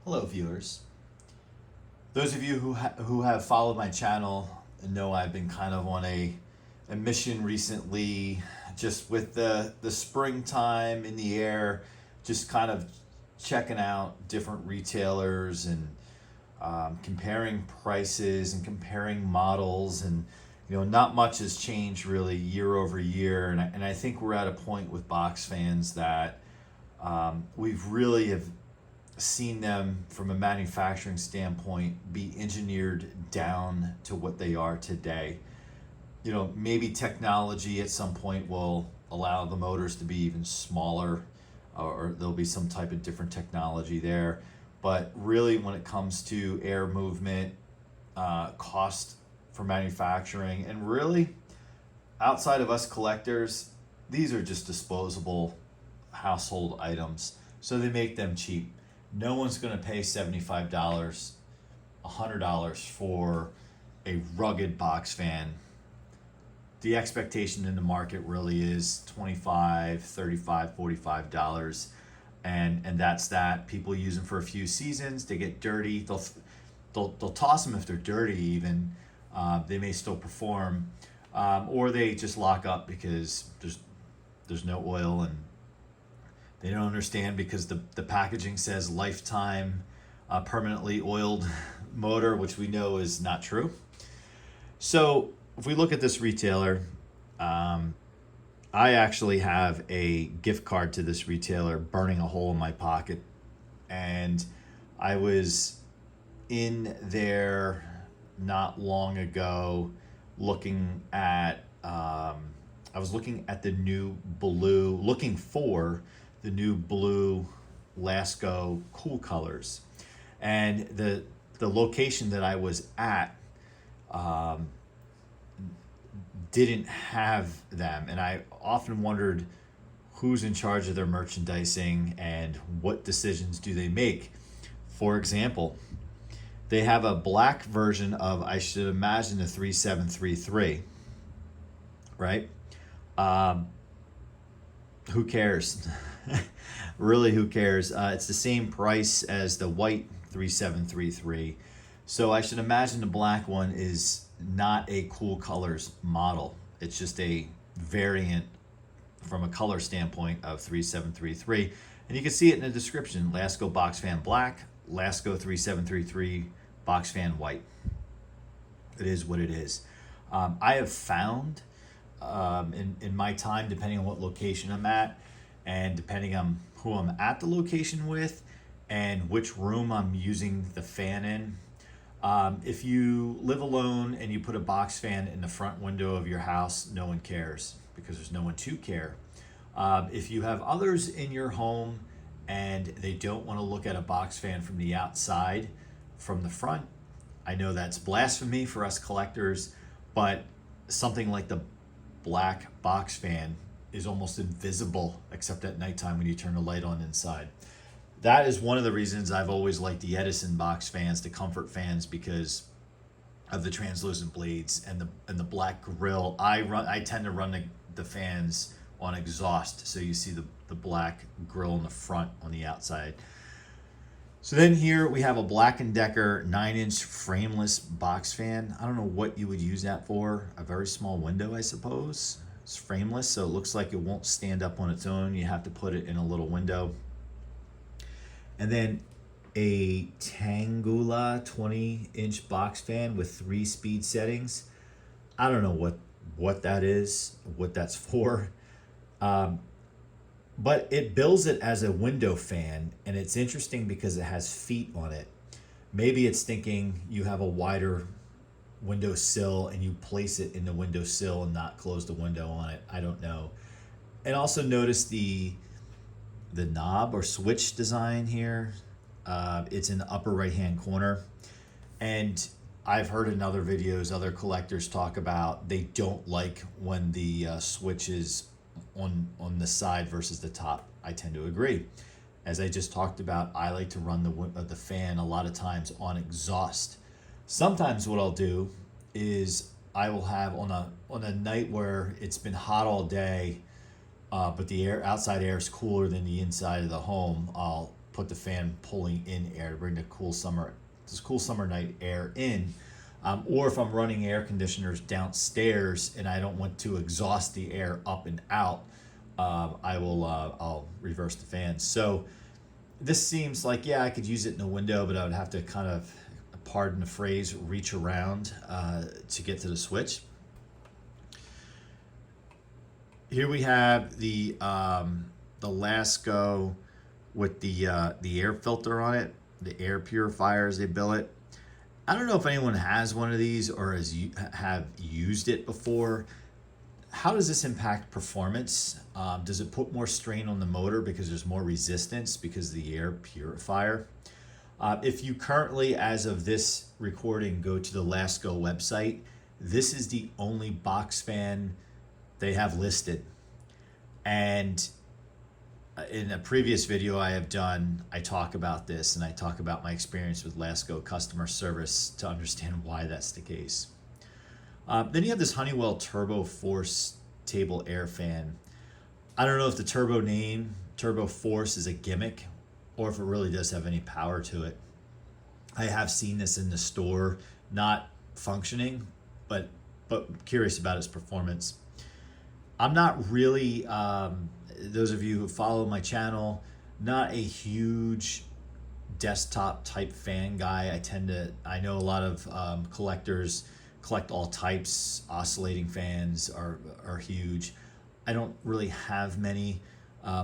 Hello, viewers. Those of you who have followed my channel know I've been kind of on a mission recently, just with the springtime in the air, just kind of checking out different retailers and comparing prices and comparing models, and not much has changed really year over year, and I think we're at a point with box fans that we've really have seen them from a manufacturing standpoint be engineered down to what they are today. Maybe technology at some point will allow the motors to be even smaller, or there'll be some type of different technology there. But really, when it comes to air movement, cost for manufacturing, and really outside of us collectors, these are just disposable household items. So they make them cheap. No one's going to pay $75, $100 for a rugged box fan. The expectation in the market really is $25, $35, $45, and that's that. People use them for a few seasons. They get dirty. They'll toss them if they're dirty. Even they may still perform, or they just lock up because there's no oil, and they don't understand because the packaging says lifetime permanently oiled motor, which we know is not true. So if we look at this retailer, I actually have a gift card to this retailer burning a hole in my pocket. And I was in there not long ago looking at, I was looking at the new blue, looking for the new blue Lasko cool colors, and the location that I was at didn't have them, and I often wondered who's in charge of their merchandising and what decisions do they make. For example, they have a black version of, I should imagine, the 3733, right? Who cares? Really, who cares? It's the same price as the white 3733. So I should imagine the black one is not a cool colors model. It's just a variant from a color standpoint of 3733. And you can see it in the description: Lasko box fan black, Lasko 3733 box fan white. It is what it is. I have found in my time, depending on what location I'm at, and depending on who I'm at the location with, and which room I'm using the fan in. If you live alone and you put a box fan in the front window of your house, no one cares because there's no one to care. If you have others in your home and they don't want to look at a box fan from the outside, from the front, I know that's blasphemy for us collectors, but something like the black box fan is almost invisible except at nighttime when you turn the light on inside. That is one of the reasons I've always liked the Edison box fans, the comfort fans, because of the translucent blades and the black grill. I tend to run the fans on exhaust, so you see the black grill in the front on the outside. So then here we have a Black & Decker 9-inch frameless box fan. I don't know what you would use that for. A very small window, I suppose. It's frameless, so it looks like it won't stand up on its own. You have to put it in a little window. And then a Tangula 20-inch box fan with 3 speed settings. I don't know what that is, what that's for. But it bills it as a window fan, and it's interesting because it has feet on it. Maybe it's thinking you have a wider windowsill and you place it in the windowsill and not close the window on it. I don't know. And also notice the knob or switch design here. It's in the upper right hand corner, and I've heard in other videos other collectors talk about they don't like when the switch is on the side versus the top. I tend to agree. As I just talked about, I like to run the fan a lot of times on exhaust. Sometimes what I'll do is I will have on a night where it's been hot all day, but the outside air is cooler than the inside of the home, I'll put the fan pulling in air to bring the cool summer night air in. Or if I'm running air conditioners downstairs and I don't want to exhaust the air up and out, I'll reverse the fan. So this seems like, yeah, I could use it in a window, but I would have to kind of, pardon the phrase, reach around to get to the switch. Here we have the Lasko with the air filter on it, the Air Purifier as they bill it. I don't know if anyone has one of these or have used it before. How does this impact performance? Does it put more strain on the motor because there's more resistance because of the air purifier? If you currently, as of this recording, go to the Lasko website, this is the only box fan they have listed. And in a previous video I have done, I talk about this and I talk about my experience with Lasko customer service to understand why that's the case. Then you have this Honeywell Turbo Force table air fan. I don't know if the turbo name, Turbo Force, is a gimmick or if it really does have any power to it. I have seen this in the store, not functioning, but curious about its performance. I'm not really, those of you who follow my channel, not a huge desktop type fan guy. I know a lot of collectors collect all types. Oscillating fans are huge. I don't really have many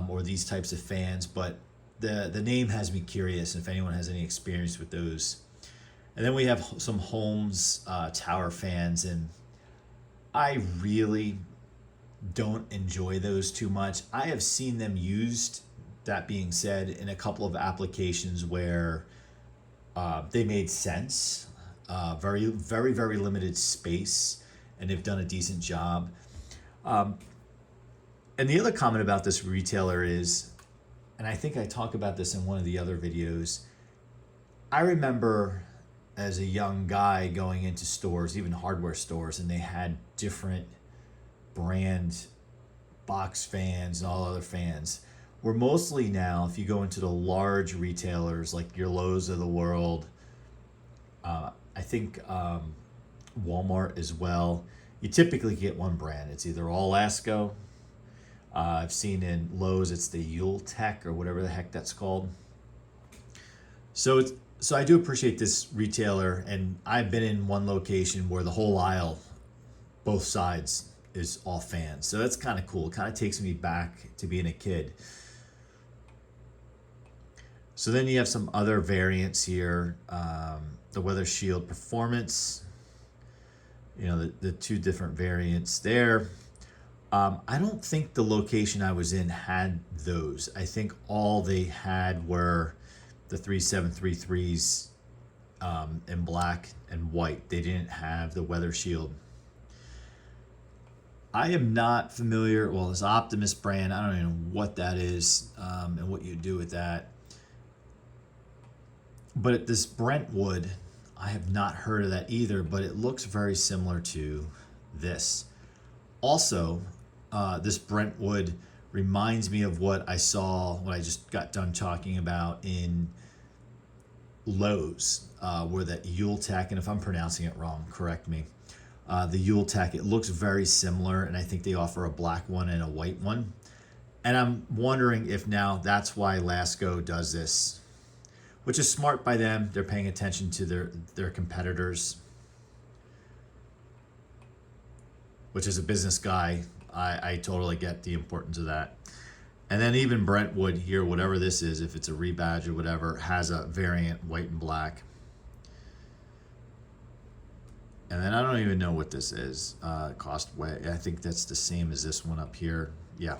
or these types of fans, but the name has me curious if anyone has any experience with those. And then we have some Holmes tower fans, and I really don't enjoy those too much. I have seen them used, that being said, in a couple of applications where they made sense. Very, very, very limited space, and they've done a decent job. And the other comment about this retailer is, and I think I talk about this in one of the other videos, I remember as a young guy going into stores, even hardware stores, and they had different brand box fans and all other fans. Where mostly now, if you go into the large retailers like your Lowe's of the world, I think Walmart as well, you typically get one brand. It's either all Lasko. I've seen in Lowe's it's the Yule Tech or whatever the heck that's called. So I do appreciate this retailer, and I've been in one location where the whole aisle, both sides, is all fans. So that's kind of cool. It kind of takes me back to being a kid. So then you have some other variants here. The Weather Shield Performance, the two different variants there. I don't think the location I was in had those. I think all they had were the 3733s in black and white. They didn't have the Weather Shield. I am not familiar, well, this Optimus brand, I don't even know what that is and what you do with that. But at this Brentwood, I have not heard of that either, but it looks very similar to this. Also, this Brentwood reminds me of what I just got done talking about in Lowe's, where that Yule Tech, and if I'm pronouncing it wrong, correct me. The Yule Tech, it looks very similar, and I think they offer a black one and a white one. And I'm wondering if now that's why Lasko does this, which is smart by them. They're paying attention to their competitors, which as a business guy, I totally get the importance of that. And then even Brentwood here, whatever this is, if it's a rebadge or whatever, has a variant white and black. And then I don't even know what this is. Cost way. I think that's the same as this one up here. Yeah.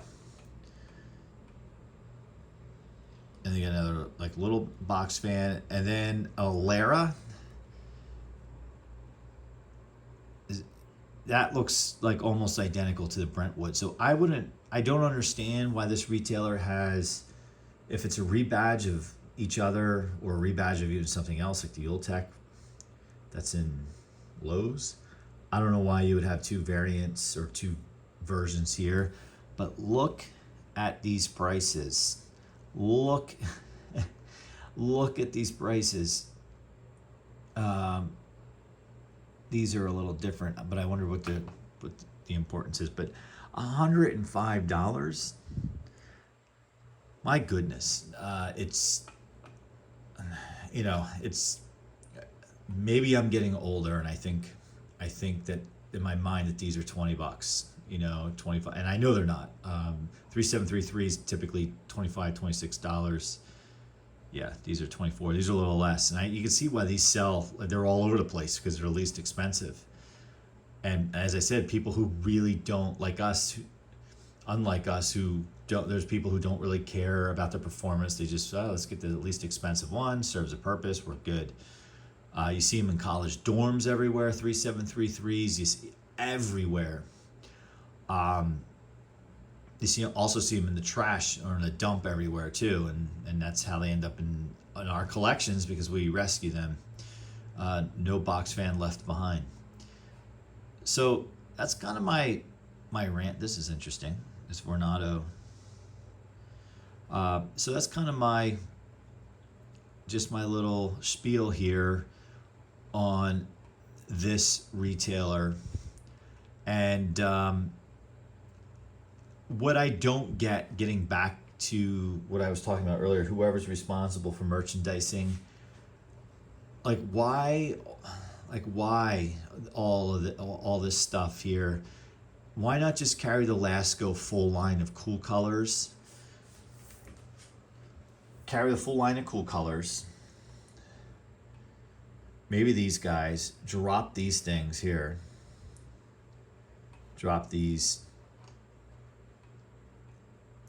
And they got another like little box fan, and then a Lara. That looks like almost identical to the Brentwood. So I don't understand why this retailer has, if it's a rebadge of each other or a rebadge of even something else like the Yule Tech that's in Lowe's. I don't know why you would have two variants or two versions here, but look at these prices. Look, Look at these prices. These are a little different, but I wonder what the importance is. But $105. My goodness, it's it's maybe I'm getting older, and I think that in my mind that these are $20. 25, and I know they're not. 3733 is typically $25, $26. Yeah, these are 24. These are a little less, and you can see why these sell. They're all over the place because they're least expensive. And as I said, people who really don't like us, unlike us, who don't. There's people who don't really care about the performance. They just let's get the least expensive one. Serves a purpose. We're good. You see them in college dorms everywhere. 3733s. You see everywhere. You also see them in the trash or in the dump everywhere too, and that's how they end up in our collections because we rescue them. No box fan left behind. So that's kind of my rant. This is interesting. This Vornado. So that's kind of my little spiel here on this retailer. And what I don't getting back to what I was talking about earlier, whoever's responsible for merchandising, why all this stuff here? Why not just carry the Lasko full line of cool colors? Carry the full line of cool colors. Maybe these guys drop these things here. Drop these.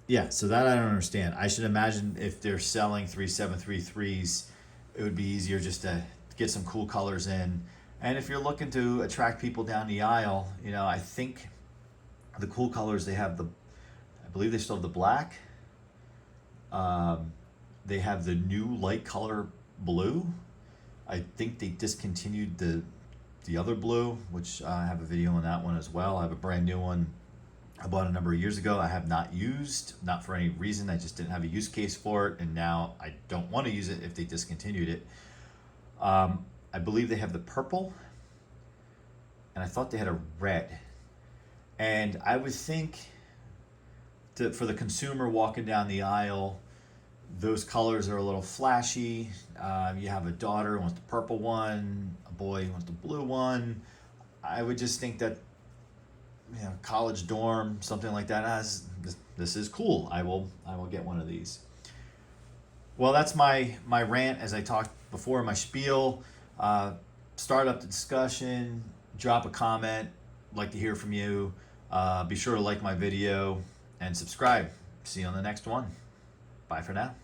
Yeah, so that I don't understand. I should imagine if they're selling 3733s, it would be easier just to get some cool colors in. And if you're looking to attract people down the aisle, I think the cool colors, I believe they still have the black. They have the new light color blue. I think they discontinued the other blue, which I have a video on that one as well. I have a brand new one I bought a number of years ago. I have not used, not for any reason. I just didn't have a use case for it, and now I don't want to use it if they discontinued it. I believe they have the purple, and I thought they had a red. And I would think for the consumer walking down the aisle, those colors are a little flashy. You have a daughter who wants the purple one, a boy who wants the blue one. I would just think that college dorm, something like that. This is cool. I will get one of these. Well, that's my rant. As I talked before, my spiel. Start up the discussion. Drop a comment. I'd like to hear from you. Be sure to like my video and subscribe. See you on the next one. Bye for now.